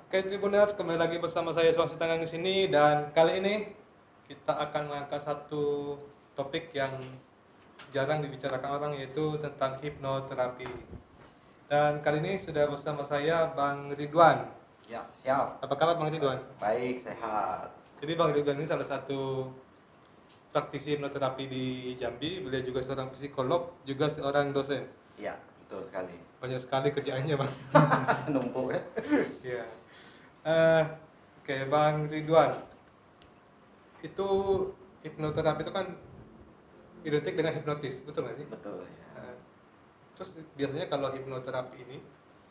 Oke Tribuners, kembali lagi bersama saya Suwasi Tanggang di sini dan kali ini kita akan mengangkat satu topik yang jarang dibicarakan orang yaitu tentang hipnoterapi. Dan kali ini sudah bersama saya Bang Ridwan. Ya, siap. Apa kabar Bang Ridwan? Baik, sehat. Jadi Bang Ridwan ini salah satu praktisi hipnoterapi di Jambi. Beliau juga seorang psikolog, juga seorang dosen. Ya, betul sekali. Banyak sekali kerjaannya Bang. Numpuk ya. Iya. Eh, oke Bang Ridwan, itu hipnoterapi itu kan identik dengan hipnotis, betul nggak sih? Betul ya. Terus biasanya kalau hipnoterapi ini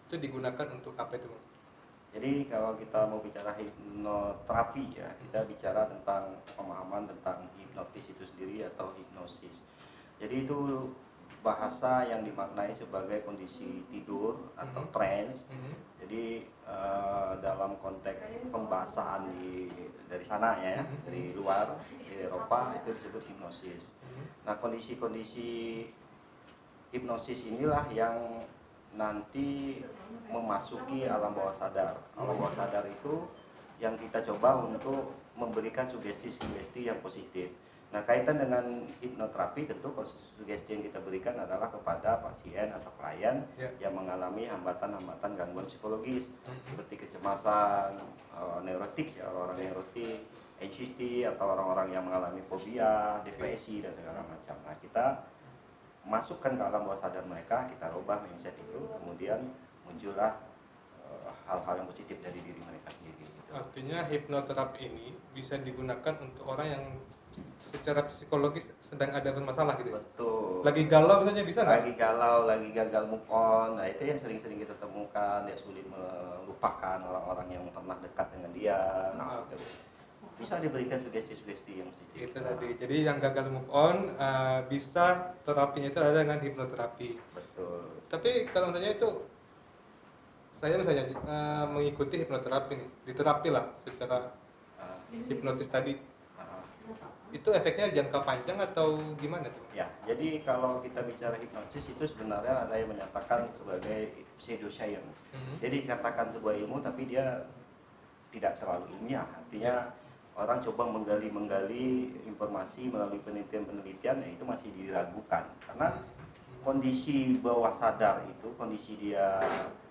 itu digunakan untuk apa itu, Bang? Jadi kalau kita mau bicara hipnoterapi ya, kita bicara tentang pemahaman tentang hipnotis itu sendiri atau hipnosis. Jadi itu bahasa yang dimaknai sebagai kondisi tidur atau trance. Jadi dalam konteks pembahasan dari sana ya, dari luar, di Eropa itu disebut hipnosis. Nah, kondisi-kondisi hipnosis inilah yang nanti memasuki alam bawah sadar. Alam bawah sadar itu yang kita coba untuk memberikan sugesti-sugesti yang positif. Nah, kaitan dengan hipnoterapi tentu sugesti yang kita berikan adalah kepada pasien atau klien yang mengalami hambatan-hambatan gangguan psikologis seperti kecemasan, neurotik ya, orang-orang neurotik, anxiety atau orang-orang yang mengalami fobia, depresi dan segala macam. Nah, kita masukkan ke alam bawah sadar mereka, kita rubah mindset itu, kemudian muncullah hal-hal yang positif dari diri mereka sendiri. Gitu. Artinya hipnoterapi ini bisa digunakan untuk orang yang secara psikologis sedang ada bermasalah gitu ya? Betul. Lagi galau misalnya bisa nggak? Lagi galau, lagi gagal move on, nah itu yang sering-sering kita temukan, dia sulit melupakan orang-orang yang pernah dekat dengan dia, nah itu bisa diberikan sugesti-sugesti yang positif. Itu tadi. Jadi yang gagal move on bisa terapinya itu ada dengan hipnoterapi. Betul. Tapi kalau misalnya itu saya misalnya mengikuti hipnoterapi nih, diterapi lah secara hipnotis tadi. Itu efeknya jangka panjang atau gimana tuh? Ya, jadi kalau kita bicara hipnosis itu sebenarnya ada yang menyatakan sebagai pseudoscience. Jadi katakan sebuah ilmu tapi dia tidak terlalu ilmiah. Artinya orang coba menggali informasi melalui penelitian-penelitian, ya itu masih diragukan karena kondisi bawah sadar itu, kondisi dia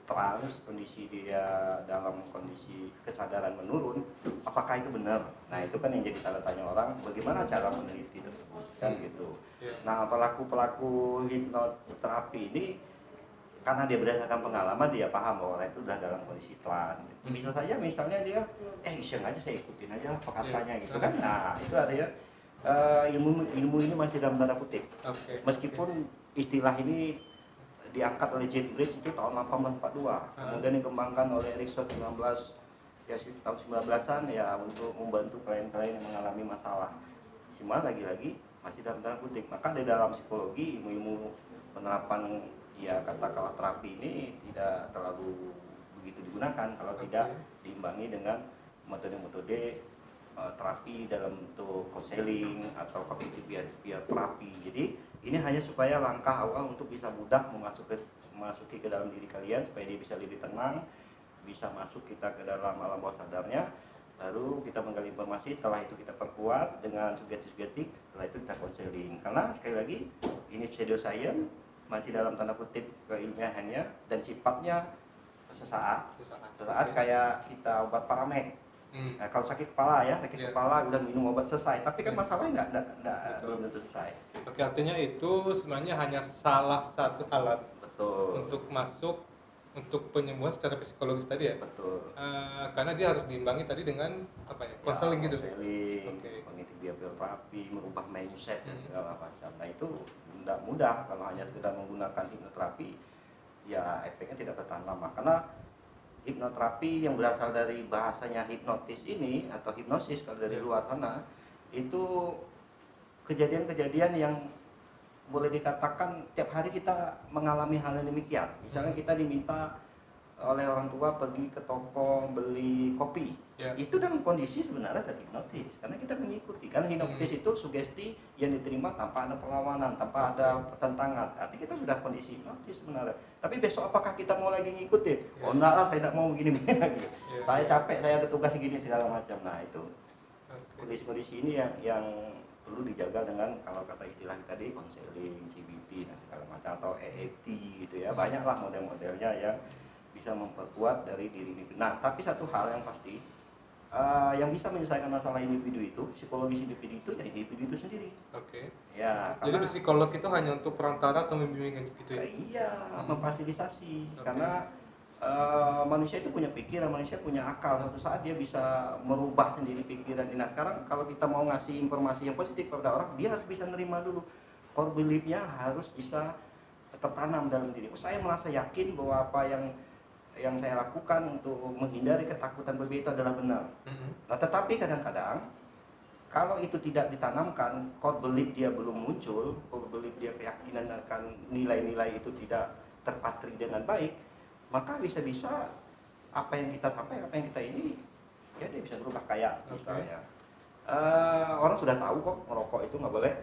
trans, kondisi dia dalam kondisi kesadaran menurun, apakah itu benar? Nah, itu kan yang jadi tanda tanya orang, bagaimana cara meneliti tersebut kan gitu. Nah, pelaku hipnoterapi ini karena dia berdasarkan pengalaman, dia paham bahwa orang itu sudah dalam kondisi trans. Bisa saja misalnya dia iseng aja, saya ikutin aja lah perkataannya gitu kan. Nah, itu artinya ilmu ini masih dalam tanda kutip. Meskipun istilah ini diangkat oleh Jane Bridge itu tahun 1842, kemudian dikembangkan oleh Erikson 19 ya tahun 19-an ya untuk membantu klien-klien yang mengalami masalah. Cuma lagi-lagi masih dalam tanda kutip. Maka di dalam psikologi ilmu penerapan ya katakanlah terapi ini tidak terlalu begitu digunakan kalau tidak diimbangi dengan metode-metode terapi dalam bentuk konseling atau kognitif behavior terapi. Jadi ini hanya supaya langkah awal untuk bisa mudah memasuki ke dalam diri kalian supaya dia bisa lebih tenang, bisa masuk kita ke dalam alam bawah sadarnya. Lalu kita menggali informasi, setelah itu kita perkuat dengan sugesti-sugesti, setelah itu kita konseling. Karena sekali lagi ini pseudoscience, masih dalam tanda kutip keilmiahannya dan sifatnya sesaat kayak kita obat paramed. Nah, kalau sakit kepala ya, kepala udah minum obat selesai, tapi kan masalahnya belum tentu selesai. Oke, artinya itu sebenarnya hanya salah satu alat. Betul. Untuk masuk untuk penyembuhan secara psikologis tadi ya. Betul. Karena dia harus diimbangi tadi dengan apa ya? Konseling gitu. Konseling, kognitif behavior terapi, merubah mindset dan segala macam. Nah, itu tidak mudah kalau hanya sekedar menggunakan hipnoterapi, ya efeknya tidak bertahan lama. Karena hipnoterapi yang berasal dari bahasanya hipnotis ini atau hipnosis kalau dari luar sana itu kejadian-kejadian yang boleh dikatakan tiap hari kita mengalami hal yang demikian. Misalnya kita diminta oleh orang tua pergi ke toko beli kopi, itu dalam kondisi sebenarnya terhipnotis karena kita mengikuti. Karena hipnotis itu sugesti yang diterima tanpa ada perlawanan, tanpa ada pertentangan. Artinya kita sudah kondisi hipnotis sebenarnya. Tapi besok apakah kita mau lagi ngikutin? Oh enggak lah, saya tidak mau begini-begini lagi. Saya capek, saya ada tugas segini segala macam. Nah itu kondisi-kondisi ini yang perlu dijaga dengan, kalau kata istilah tadi, konseling, CBT dan segala macam, atau EFT gitu ya. Banyaklah model-modelnya yang bisa memperkuat dari diri individu. Nah, tapi satu hal yang pasti, yang bisa menyelesaikan masalah individu itu, psikologis individu itu, ya individu itu sendiri. Oke. Ya, Jadi psikolog itu hanya untuk perantara atau membimbing gitu ya? Iya, memfasilitasi. Karena manusia itu punya pikiran, manusia punya akal. Suatu saat dia bisa merubah sendiri pikiran. Nah, sekarang kalau kita mau ngasih informasi yang positif pada orang, dia harus bisa nerima dulu. Core belief-nya harus bisa tertanam dalam diri. Saya merasa yakin bahwa apa yang saya lakukan untuk menghindari ketakutan berbeda itu adalah benar. Nah, tetapi kadang-kadang kalau itu tidak ditanamkan, core belief dia belum muncul, core belief dia keyakinan akan nilai-nilai itu tidak terpatri dengan baik, maka bisa-bisa apa yang kita sampai, apa yang kita ini, ya dia bisa berubah. Kayak misalnya orang sudah tahu kok merokok itu nggak boleh.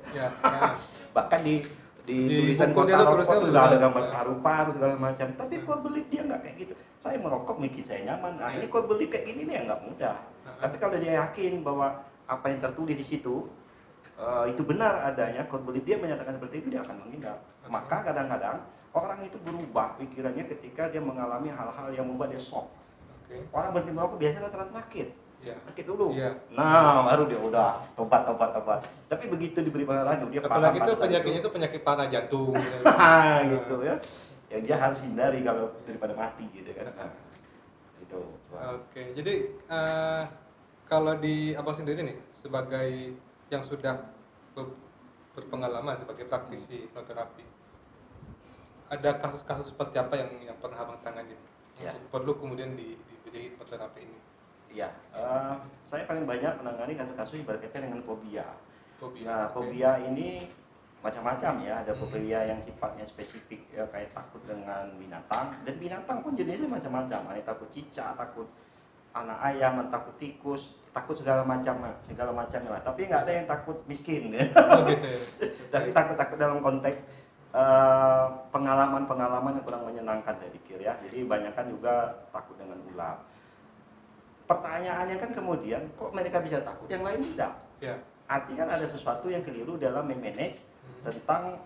Bahkan di tulisan kota rokok itu udah ada gambar paru-paru segala macam, tapi core belief dia nggak kayak gitu. Saya merokok bikin saya nyaman. Nah, ini core belief kayak gini nih yang nggak mudah. Tapi kalau dia yakin bahwa apa yang tertulis di situ itu benar adanya, core belief dia menyatakan seperti itu, dia akan menghindar. Maka kadang-kadang orang itu berubah pikirannya ketika dia mengalami hal-hal yang membuat dia shock. Orang berhenti merokok biasanya rata-rata sakit. Sakit dulu. Nah, baru dia udah tobat. Tapi begitu diberi pengaruh dia paham. Apalagi itu penyakitnya itu penyakit parah, jantung. Gitu ya. Yang dia harus hindari kalau daripada mati gitu kan. Itu. Oke. Jadi kalau di Abang sendiri nih sebagai yang sudah berpengalaman sebagai praktisi hipnoterapi, ada kasus-kasus seperti apa yang pernah Abang tangani untuk perlu kemudian diberi hipnoterapi ini? Iya, saya paling banyak menangani kasus-kasus berkaitan dengan fobia. Nah, okay. Fobia ini macam-macam ya. Ada fobia yang sifatnya spesifik ya, kayak takut dengan binatang, dan binatang pun jenisnya macam-macam. Ada takut cicak, takut anak ayam, takut tikus, takut segala macam lah. Tapi nggak ada yang takut miskin. Tapi takut dalam konteks pengalaman-pengalaman yang kurang menyenangkan saya pikir ya. Jadi banyakkan juga takut dengan ular. Pertanyaannya kan kemudian, kok mereka bisa takut, yang lain tidak? Artinya kan ada sesuatu yang keliru dalam memanage tentang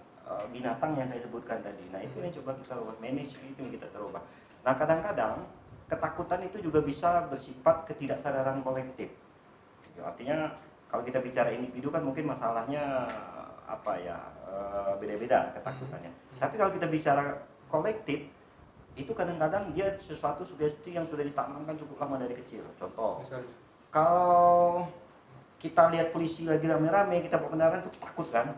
binatang yang saya sebutkan tadi. Nah, itu yang coba kita ubah, manage itu yang kita terubah. Nah, kadang-kadang ketakutan itu juga bisa bersifat ketidaksadaran kolektif. Artinya kalau kita bicara individu kan mungkin masalahnya beda-beda ketakutannya. Tapi kalau kita bicara kolektif, itu kadang-kadang dia sesuatu sugesti yang sudah ditanamkan cukup lama dari kecil. Contoh, kalau kita lihat polisi lagi rame-rame, kita bawa kendaraan itu takut kan?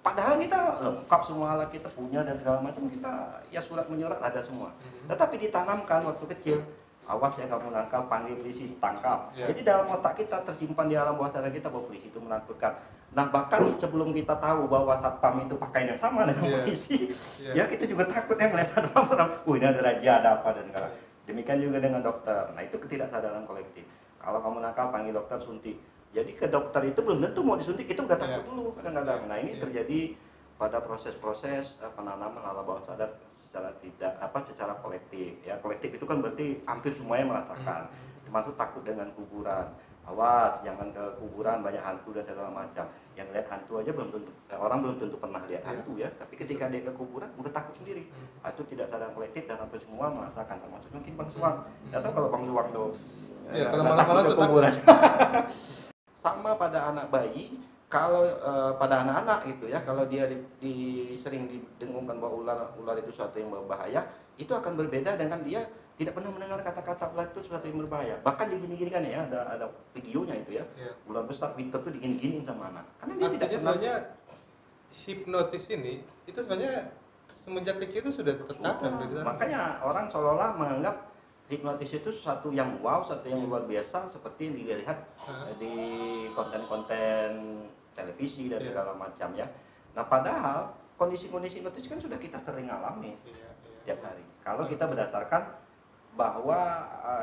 Padahal kita lengkap semua alat kita punya dan segala macam, kita ya surat menyurat ada semua. Tetapi ditanamkan waktu kecil, awas ya kamu nakal, panggil polisi, tangkap. Jadi dalam otak kita tersimpan di alam bawah sadar kita bahwa polisi itu menakutkan. Nah, bahkan sebelum kita tahu bahwa satpam itu pakainya sama dengan polisi, ya kita juga takut ya melihat satpam, ini ada razia, ada apa dan segala. Demikian juga dengan dokter. Nah, itu ketidaksadaran kolektif. Kalau kamu nakal, panggil dokter, suntik. Jadi ke dokter itu belum tentu mau disuntik, itu udah takut dulu kadang-kadang. Nah, ini terjadi pada proses-proses penanaman alam bawah sadar secara kolektif. Ya, kolektif itu kan berarti hampir semuanya merasakan. Termasuk takut dengan kuburan. Awas, jangan ke kuburan, banyak hantu dan segala macam. Yang lihat hantu aja belum tentu, orang belum tentu pernah lihat hantu ya. Tapi ketika dia ke kuburan, udah takut sendiri. Itu tidak sadar kolektif dan hampir semua merasakan. Termasuk mungkin Bang Suwang. Atau kalau Bang Suwang tuh kalau malam-malam ke kuburan. Sama pada anak bayi, kalau pada anak-anak gitu ya, kalau dia sering didengungkan bahwa ular itu suatu yang berbahaya, itu akan berbeda dengan dia tidak pernah mendengar kata-kata ular itu sesuatu yang berbahaya. Bahkan digini-gini kan ya, ada videonya itu ya. Ular besar pintar tuh digini-giniin sama anak. Karena dia tidak pernah. Sebenarnya hipnotis ini itu sebenarnya semenjak kecil itu sudah tertanam. Makanya orang seolah-olah menganggap hipnotis itu sesuatu yang wow, sesuatu yang luar biasa seperti yang dilihat di konten-konten televisi dan segala macam ya. Nah, padahal kondisi-kondisi hipnotis kan sudah kita sering alami setiap hari. Kalau kita berdasarkan bahwa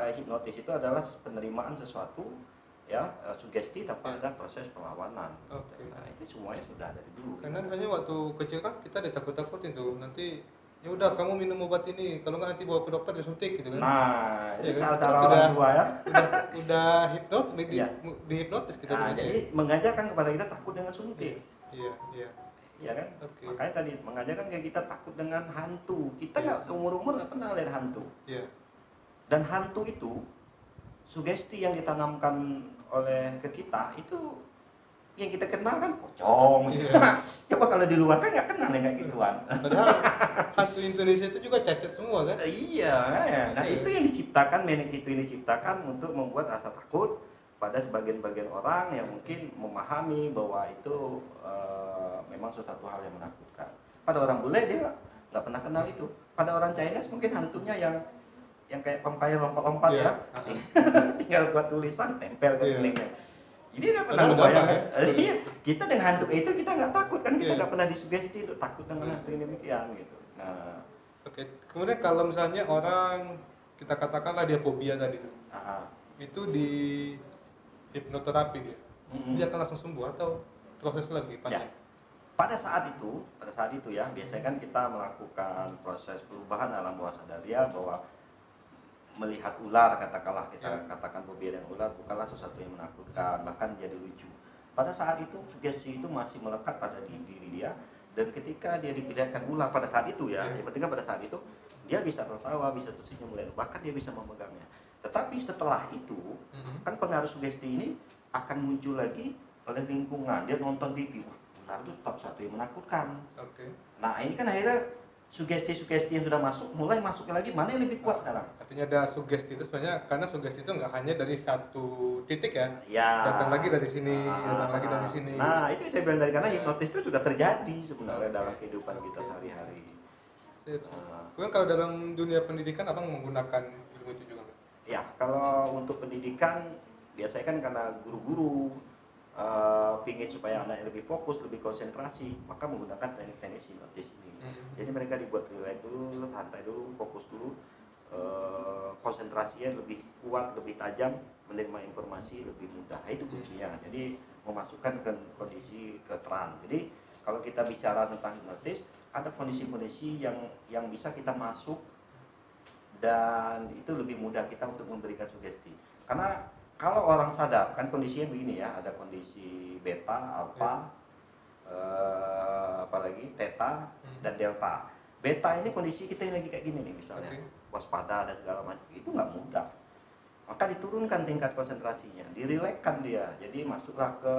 hipnotis itu adalah penerimaan sesuatu ya, sugesti tanpa ada proses perlawanan. Oke. Nah, itu semuanya sudah dari dulu. Karena misalnya waktu kecil kan kita ditakut-takutin tuh, nanti ya udah kamu minum obat ini, kalau nggak nanti bawa ke dokter disuntik gitu kan. Nah, Ya ini kan? cara-cara Sudah- orang tua ya. Udah hipnotis, Iya. dihipnotis kita Nah, sebenarnya. jadi mengajarkan kepada kita takut dengan suntik. Iya, iya. Ya kan? Oke. Makanya tadi mengajarkan kayak kita takut dengan hantu. Kita Iya. nggak seumur-umur nggak pernah lihat hantu. Iya. Dan hantu itu sugesti yang ditanamkan oleh ke kita itu yang kita kenal kan pocong. Iya. Coba kalau di luar kan nggak kenal yang kayak gituan. Padahal hantu Indonesia itu juga cacat semua kan. Iya, ya. Nah Iya. itu yang diciptakan, menek itu yang diciptakan untuk membuat rasa takut pada sebagian-bagian orang yang mungkin memahami bahwa itu memang suatu hal yang menakutkan. Pada orang bule dia nggak pernah kenal itu. Pada orang Chinese mungkin hantunya yang kayak vampire lompat-lompat Iya. ya, tinggal buat tulisan tempel ke Iya. kelilingnya. Jadi nggak pernah Ada membayang. beberapa, Iya, kita dengan hantu itu kita nggak takut kan, kita Iya. nggak pernah disugesti untuk takut dengan hantu yang demikian gitu. Nah, Oke. Kemudian kalau misalnya orang kita katakanlah dia fobia tadi tuh, itu di hipnoterapi dia, mm-mm. dia akan langsung sembuh atau proses lagi Ya. panjang? Pada saat itu ya, biasanya kan kita melakukan proses perubahan alam bawah sadaria bahwa melihat ular, katakanlah kita Ya. katakan fobia dengan ular bukanlah sesuatu yang menakutkan, bahkan jadi lucu. Pada saat itu sugesti itu masih melekat pada diri dia, dan ketika dia diperlihatkan ular pada saat itu ya, Ya. yang penting kan pada saat itu dia bisa tertawa, bisa tersenyum, bahkan dia bisa memegangnya. Tetapi setelah itu kan pengaruh sugesti ini akan muncul lagi oleh lingkungan. Dia nonton TV, ular itu tetap satu yang menakutkan. Oke. Nah ini kan akhirnya sugesti-sugesti yang sudah masuk mulai masuk lagi, mana yang lebih kuat sekarang? Artinya ada sugesti itu sebenarnya, karena sugesti itu nggak hanya dari satu titik ya, Ya. datang lagi dari sini, datang lagi dari sini. Nah itu yang saya bilang tadi, karena Ya. hipnotis itu sudah terjadi sebenarnya Oke. dalam kehidupan kita sehari-hari. Sip. Nah, Kemudian kalau dalam dunia pendidikan abang menggunakan ilmu itu juga nggak? ya kalau untuk pendidikan biasanya kan karena guru-guru pingin supaya anaknya lebih fokus, lebih konsentrasi, maka menggunakan teknik-teknik hipnotis ini. Jadi mereka dibuat relax dulu, santai dulu, fokus dulu, konsentrasinya lebih kuat, lebih tajam, menerima informasi lebih mudah. Nah, itu kuncinya. Jadi memasukkan ke kondisi keterangan. Jadi kalau kita bicara tentang hipnotis, ada kondisi-kondisi yang bisa kita masuk dan itu lebih mudah kita untuk memberikan sugesti. Karena kalau orang sadar, kan kondisinya begini ya, ada kondisi beta, alfa, apalagi theta dan delta. Beta ini kondisi kita yang lagi kayak gini nih misalnya, waspada dan segala macam, itu nggak mudah. Maka diturunkan tingkat konsentrasinya, dirilekkan dia, jadi masuklah ke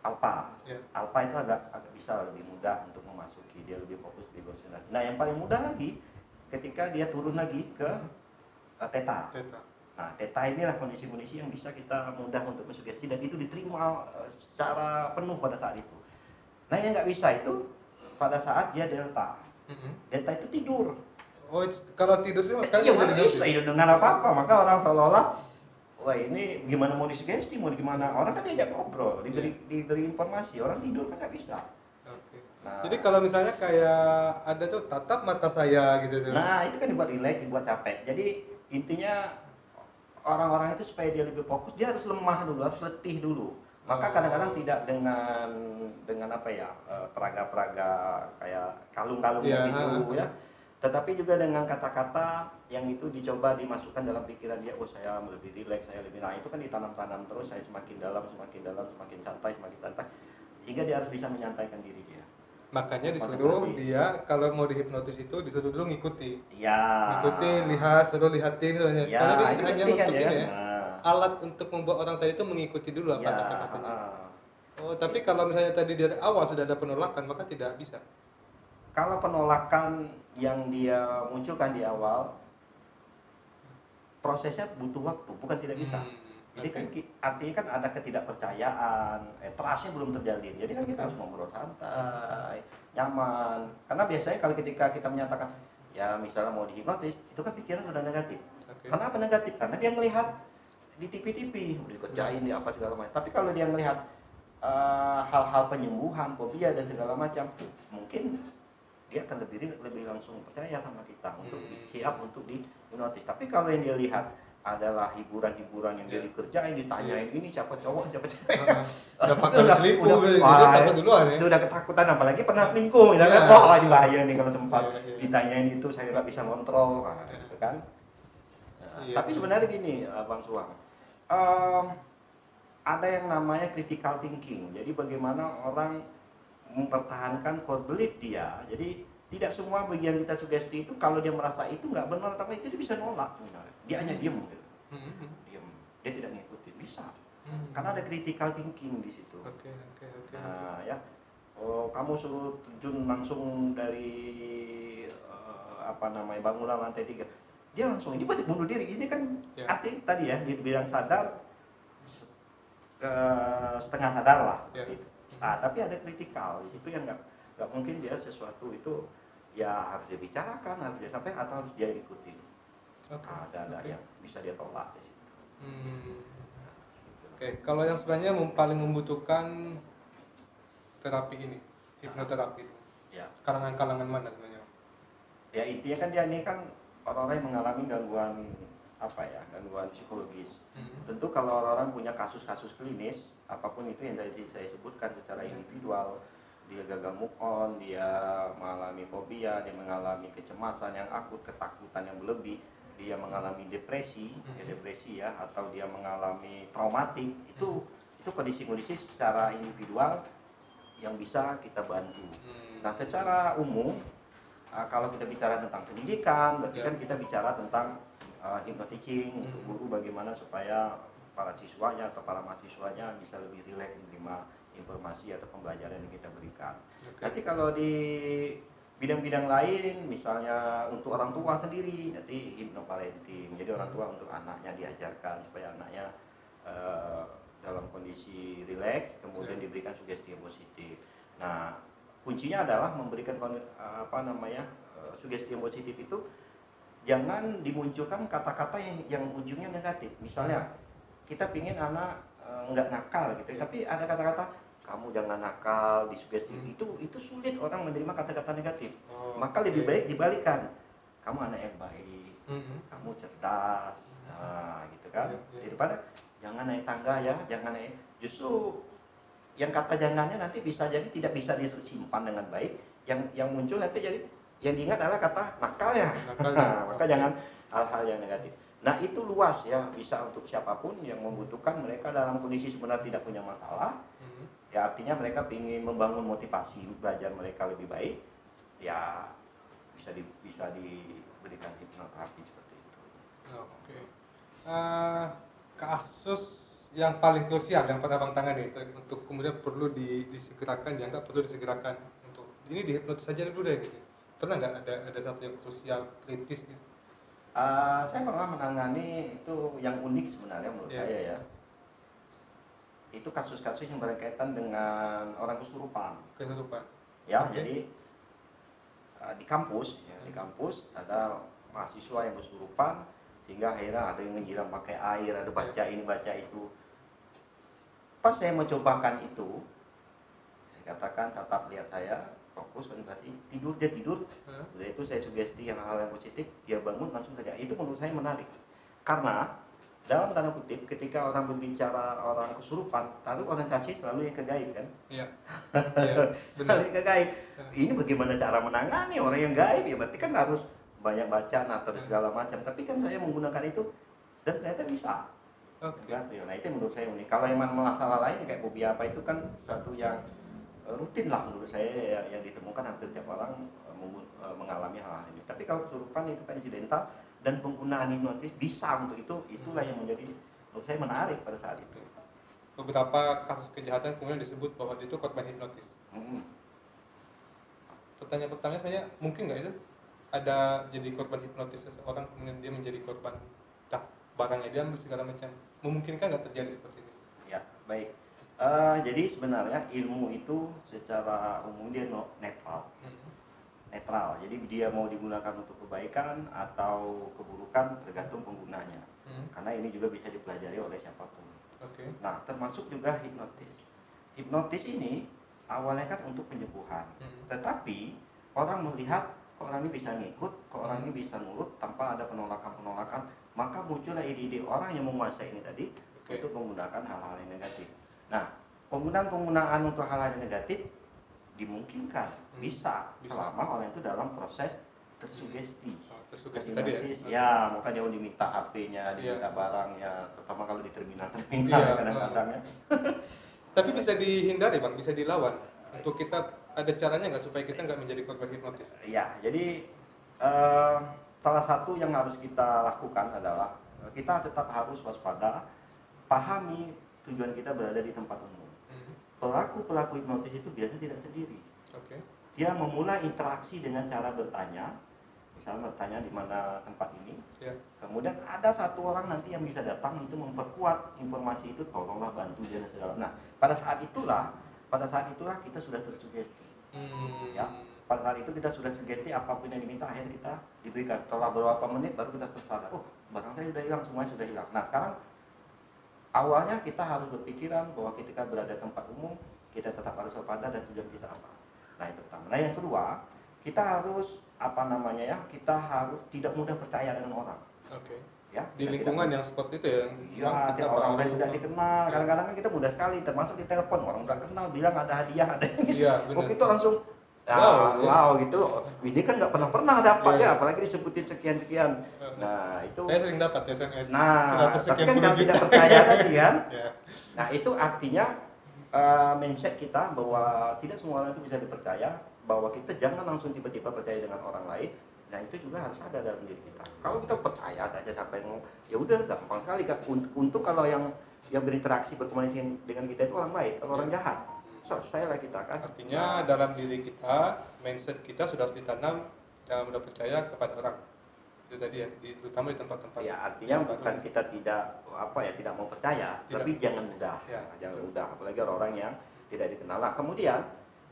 alfa. Ya. Alfa itu agak bisa lebih mudah untuk memasuki, dia lebih fokus, lebih konsentrasi. Nah yang paling mudah lagi, ketika dia turun lagi ke theta. Theta. Nah, theta inilah kondisi-kondisi yang bisa kita mudah untuk mensugesti dan itu diterima secara penuh pada saat itu. Nah, yang nggak bisa itu pada saat dia delta. Delta itu tidur. Oh, kalau tidur itu sekali Ya, bisa mana bisa hidup dengan apa-apa. Maka orang seolah-olah, wah ini gimana mau disugesti, mau gimana. Orang kan diajak ngobrol, diberi informasi. Orang tidur kan nggak bisa. Oke. Nah, Jadi kalau misalnya kayak ada tuh tatap mata saya gitu tuh. nah itu kan dibuat relax, dibuat capek. Jadi intinya orang-orang itu supaya dia lebih fokus, dia harus lemah dulu, harus letih dulu. Maka kadang-kadang tidak dengan apa ya, peraga-peraga kayak kalung-kalung Iya, gitu ya. Tetapi juga dengan kata-kata yang itu dicoba dimasukkan dalam pikiran dia, oh saya lebih rileks, saya lebih, nah itu kan ditanam-tanam terus, saya semakin dalam, semakin santai, sehingga dia harus bisa menyantaikan diri dia. Makanya disuruh Konsentrasi. dia kalau mau dihipnotis itu disuruh dulu ngikuti. Ya. Ngikutin, suruh lihatin soalnya. Ya, Karena itu dia hanya penting kan untuk ya. ini ya. Nah. Alat untuk membuat orang tadi itu mengikuti dulu apa Ya, kata-katanya. Oh, tapi kalau misalnya tadi dari awal sudah ada penolakan, maka tidak bisa. kalau penolakan yang dia munculkan di awal, prosesnya butuh waktu, bukan tidak bisa. Jadi kan artinya kan ada ketidakpercayaan, trustnya belum terjalin. Jadi kan kita harus ngobrol santai, nyaman. Karena biasanya kalau ketika kita menyatakan, ya misalnya mau dihipnotis, itu kan pikiran sudah negatif. Oke. Kenapa negatif? Karena dia melihat di TV-TV, udah dikerjain di apa segala macam. Tapi kalau dia melihat hal-hal penyembuhan, fobia dan segala macam, mungkin dia akan lebih langsung percaya sama kita untuk siap untuk dihipnotis. Tapi kalau yang dia lihat adalah hiburan-hiburan yang dia dikerjain, ditanyain ini siapa cowok, siapa cewek. Udah pakai selingkuh, takut duluan ya. Itu udah ketakutan, apalagi pernah selingkuh, misalnya, wah bahaya nih kalau sempat ditanyain itu saya nggak bisa kontrol, gitu kan. Tapi sebenarnya gini, Bang Suang, ada yang namanya critical thinking. Jadi bagaimana orang mempertahankan core belief dia. Jadi tidak semua bagian kita sugesti itu kalau dia merasa itu nggak benar atau itu dia bisa nolak. Dia hanya diam, gitu. Diam. Dia tidak ngikutin, bisa. Karena ada critical thinking di situ. Nah, ya, kamu suruh terjun langsung dari bangunan lantai 3, dia langsung ini berarti bunuh diri. Ini kan arti tadi ya, dibilang sadar setengah sadar lah. Gitu. Nah, tapi ada kritikal di situ yang nggak mungkin dia sesuatu itu ya harus dia bicarakan, harus dia sampaikan atau harus dia ikutin. Ada yang bisa dia tolak di situ. Kalau yang sebenarnya paling membutuhkan terapi ini, hipnoterapi itu, kalangan-kalangan mana sebenarnya? Ya intinya kan dia ini kan orang-orang yang mengalami gangguan gangguan psikologis. Tentu kalau orang-orang punya kasus-kasus klinis, apapun itu yang tadi saya sebutkan secara individual, dia gagal move on, dia mengalami fobia, dia mengalami kecemasan yang akut, ketakutan yang berlebih, dia mengalami depresi, atau dia mengalami traumatik, itu kondisi-kondisi secara individual yang bisa kita bantu. Nah, secara umum kalau kita bicara tentang pendidikan, berarti kan kita bicara tentang hypnoteaching untuk guru, bagaimana supaya para siswanya atau para mahasiswanya bisa lebih rileks menerima informasi atau pembelajaran yang kita berikan. Nanti kalau di bidang-bidang lain, misalnya untuk orang tua sendiri, nanti hypnoparenting. Jadi orang tua untuk anaknya diajarkan supaya anaknya dalam kondisi rileks, kemudian diberikan sugesti yang positif. Nah, kuncinya adalah memberikan sugesti yang positif itu jangan dimunculkan kata-kata yang ujungnya negatif. Misalnya kita pingin anak nggak nakal gitu, tapi ada kata-kata kamu jangan nakal, disugesti. Itu sulit orang menerima kata-kata negatif. Maka lebih baik dibalikan, kamu anak yang baik, kamu cerdas, gitu kan. Daripada jangan naik tangga ya, jangan naik. Justru yang kata jangannya nanti bisa jadi tidak bisa disimpan dengan baik. Yang muncul nanti jadi yang diingat adalah kata nakal ya. Maka jangan hal-hal yang negatif. Nah, itu luas ya, bisa untuk siapapun yang membutuhkan. Mereka dalam kondisi sebenarnya tidak punya masalah. Ya artinya mereka ingin membangun motivasi belajar mereka lebih baik. Ya bisa diberikan hipnoterapi seperti itu. Kasus yang paling krusial yang pernah Bang tangani itu untuk kemudian perlu disegerakan, dianggap perlu disegerakan untuk ini dihipnotis saja dulu deh gitu. Pernah nggak ada satu yang krusial, kritis gitu? Saya pernah menangani itu yang unik sebenarnya menurut saya ya. Itu kasus-kasus yang berkaitan dengan orang kesurupan. Ya, jadi di kampus ada mahasiswa yang kesurupan sehingga akhirnya ada yang menyiram pakai air, ada baca ini baca itu. Pas saya mencobakan itu, saya katakan tetap lihat saya, fokus konsentrasi, dia tidur. Udah itu saya sugesti yang hal yang positif, dia bangun langsung saja. Itu menurut saya menarik. Karena dalam tanda kutip ketika orang berbicara orang kesurupan, lalu orientasi selalu yang ke gaib kan? Iya. Selalu yang ke gaib. Ini bagaimana cara menangani orang yang gaib ya? Berarti kan harus banyak bacaan atau segala macam. Tapi kan saya menggunakan itu dan ternyata bisa. Nah itu menurut saya unik. Kalau yang masalah lain kayak fobia apa itu kan satu yang rutin lah menurut saya yang ditemukan hampir tiap orang mengalami hal-hal ini. Tapi kalau kesurupan itu kan insidental dan penggunaan hipnotis bisa untuk itulah yang menjadi menurut saya menarik pada saat itu. Beberapa kasus kejahatan kemudian disebut bahwa itu korban hipnotis. Pertanyaan pertama sebenarnya mungkin nggak itu ada jadi korban hipnotis seseorang kemudian dia menjadi korban barangnya dia ambil segala macam, memungkinkan nggak terjadi seperti itu? Ya baik. Jadi sebenarnya ilmu itu secara umum dia netral. Jadi dia mau digunakan untuk kebaikan atau keburukan tergantung penggunanya. Karena ini juga bisa dipelajari oleh siapapun. Nah termasuk juga hipnotis. Hipnotis ini awalnya kan untuk penyembuhan. Tetapi orang melihat kok orang ini bisa ngikut, kok orang ini bisa nurut tanpa ada penolakan-penolakan, maka muncullah ide-ide orang yang menguasai ini tadi untuk menggunakan hal-hal yang negatif. Nah, penggunaan untuk hal-hal yang negatif dimungkinkan bisa selama orang itu dalam proses tersugesti. Tersugesti tadi ya? Ya, maka dia diminta HP-nya, diminta barangnya, terutama kalau di terminal kadang-kadang ya. Tapi bisa dihindari Bang, bisa dilawan. Untuk kita ada caranya nggak supaya kita nggak menjadi korban hipnotis? Ya, jadi salah satu yang harus kita lakukan adalah kita tetap harus waspada, pahami tujuan kita berada di tempat umum. Pelaku hipnotis itu biasanya tidak sendiri. Dia memulai interaksi dengan cara bertanya, misalnya bertanya di mana tempat ini. Kemudian ada satu orang nanti yang bisa datang itu memperkuat informasi itu, tolonglah bantu dia dan segala. Nah, pada saat itulah kita sudah tersugesti. Ya, pada saat itu kita sudah sugesti, apapun yang diminta akhirnya kita diberikan. Setelah beberapa menit baru kita tersadar, oh barang saya sudah hilang, semuanya sudah hilang. Nah sekarang awalnya kita harus berpikiran bahwa ketika berada di tempat umum kita tetap harus waspada dan tujuan kita apa. Nah itu pertama. Nah yang kedua, kita harus kita harus tidak mudah percaya dengan orang. Ya, di lingkungan yang seperti itu ya orang yang tidak dikenal, kadang-kadang kan kita mudah sekali, termasuk di telepon orang udah kenal bilang ada hadiah, ada yang gitu. Waktu itu langsung wow gitu, ini kan nggak pernah dapat ya, apalagi disebutin sekian. Nah itu saya sering dapat SMS. Nah tapi kan kalau tidak percaya tadi kan. Nah itu artinya mindset kita bahwa tidak semua orang itu bisa dipercaya, bahwa kita jangan langsung tiba-tiba percaya dengan orang lain. Nah itu juga harus ada dalam diri kita. Kalau kita percaya saja sampai ya udah gampang sekali. Untung kalau yang berinteraksi berkomunikasi dengan kita itu orang baik. Kalau orang jahat, selesai lah kita kan. Artinya dalam diri kita, mindset kita sudah harus ditanam jangan mudah percaya kepada orang. Itu tadi ya, terutama di tempat-tempat. Ya artinya bukan kita tidak mau percaya, tapi jangan mudah. Jangan mudah. Apalagi orang-orang yang tidak dikenal. Nah, kemudian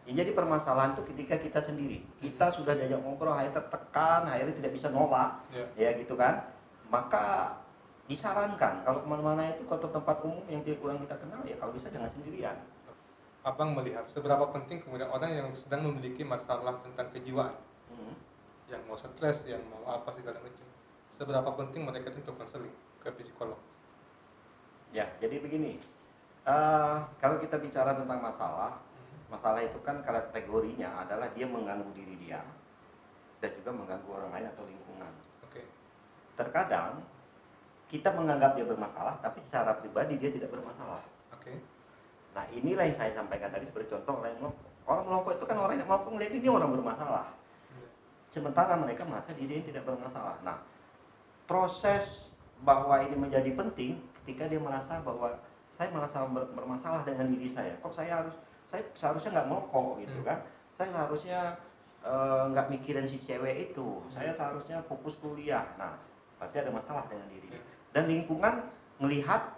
yang jadi permasalahan itu ketika kita sendiri, kita sudah diajak ngobrol, akhirnya tertekan, akhirnya tidak bisa nolak, ya gitu kan. Maka disarankan kalau kemana-mana itu ke tempat umum yang kurang kita kenal, ya kalau bisa jangan sendirian. Abang melihat seberapa penting kemudian orang yang sedang memiliki masalah tentang kejiwaan, yang mau stres, yang mau apa segala macam, seberapa penting mereka itu untuk konseling ke psikolog? Ya, jadi begini, kalau kita bicara tentang masalah itu kan kategorinya adalah dia mengganggu diri dia dan juga mengganggu orang lain atau lingkungan. Terkadang kita menganggap dia bermasalah, tapi secara pribadi dia tidak bermasalah. Nah inilah yang saya sampaikan tadi sebagai contoh, orang merokok itu kan orang yang merokok melihat ini orang bermasalah, sementara mereka merasa diri tidak bermasalah. Nah proses bahwa ini menjadi penting ketika dia merasa bahwa saya merasa bermasalah dengan diri saya, kok saya seharusnya nggak merokok gitu kan, saya seharusnya nggak mikirin si cewek itu, saya seharusnya fokus kuliah. Nah berarti ada masalah dengan dirinya, dan lingkungan melihat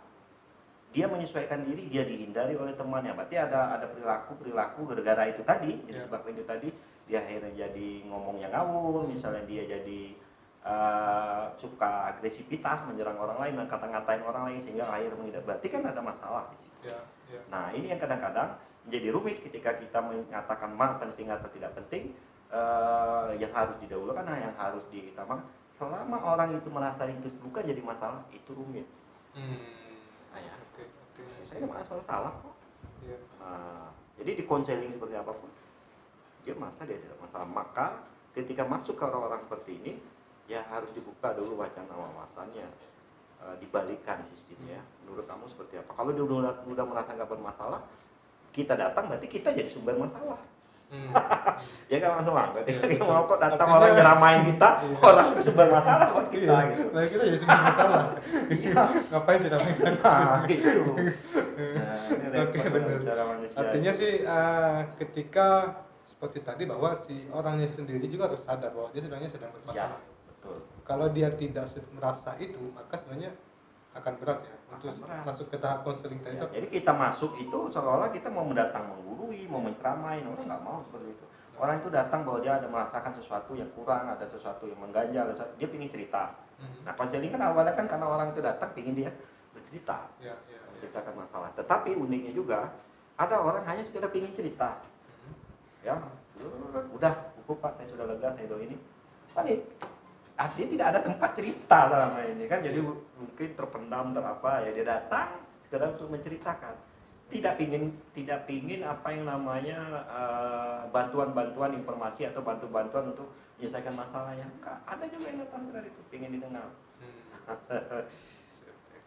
dia menyesuaikan diri, dia dihindari oleh temannya, berarti ada perilaku gara-gara itu tadi, disebabkan itu tadi dia akhirnya jadi ngomongnya ngawur, misalnya dia jadi suka agresivitas, menyerang orang lain dan kata-ngatain orang lain sehingga akhirnya menghindar, berarti kan ada masalah di situ. Nah ini yang kadang-kadang menjadi rumit ketika kita mengatakan penting atau tidak penting, yang harus didahulukan, yang harus diutamakan. Selama orang itu merasa itu bukan jadi masalah, itu rumit. Saya tidak masalah salah kok. Nah, jadi di konseling seperti apapun, dia merasa dia tidak masalah. Maka ketika masuk ke orang-orang seperti ini, ya harus dibuka dulu wacana wawasannya, dibalikan sistemnya. Menurut kamu seperti apa? Kalau dia udah merasa nggak bermasalah, kita datang berarti kita jadi sumber masalah. Ya kan Mas Bang, ketika kita merokok datang orang nyeramain kita, orang itu sumber masalah buat kita gitu. Nah, kita jadi sumber masalah. Ngapain ceramain? Nah, itu. Oke, benar. Artinya sih ketika seperti tadi bahwa si orangnya sendiri juga harus sadar bahwa dia sebenarnya sedang bermasalah. Betul. Kalau dia tidak merasa itu, maka sebenarnya akan berat ya untuk masuk ke tahap konseling tadi. Jadi kita masuk itu seolah-olah kita mau menggurui, mau menceramai, orang nggak mau seperti itu. Orang itu datang bahwa dia ada merasakan sesuatu yang kurang, ada sesuatu yang mengganjal, dia ingin cerita. Nah konseling kan awalnya kan karena orang itu datang ingin dia bercerita, menceritakan masalah. Tetapi uniknya juga ada orang hanya sekedar ingin cerita, ya udah cukup Pak, saya sudah lega, saya doa ini. Panik. Artinya tidak ada tempat cerita selama ini kan, jadi mungkin terpendam terapa ya, dia datang sekedar untuk menceritakan. Tidak pingin apa yang namanya bantuan-bantuan informasi atau bantuan untuk menyelesaikan masalah yang enggak. Ada juga yang datang sekedar itu, pingin didengar.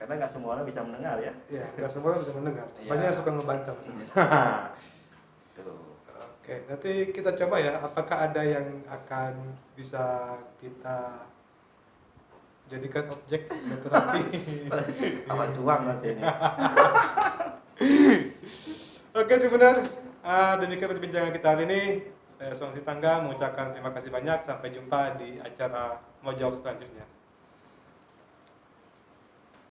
Karena nggak semua orang bisa mendengar ya. Iya, nggak semua orang bisa mendengar. Banyak yang suka ngebantah. Tuh. Oke, nanti kita coba ya, apakah ada yang akan bisa kita jadikan objek terapi. Awan suang nanti ini. Oke, benar. Demikian perbincangan kita hari ini. Saya Suang Sitangga mengucapkan terima kasih banyak. Sampai jumpa di acara Mojok selanjutnya.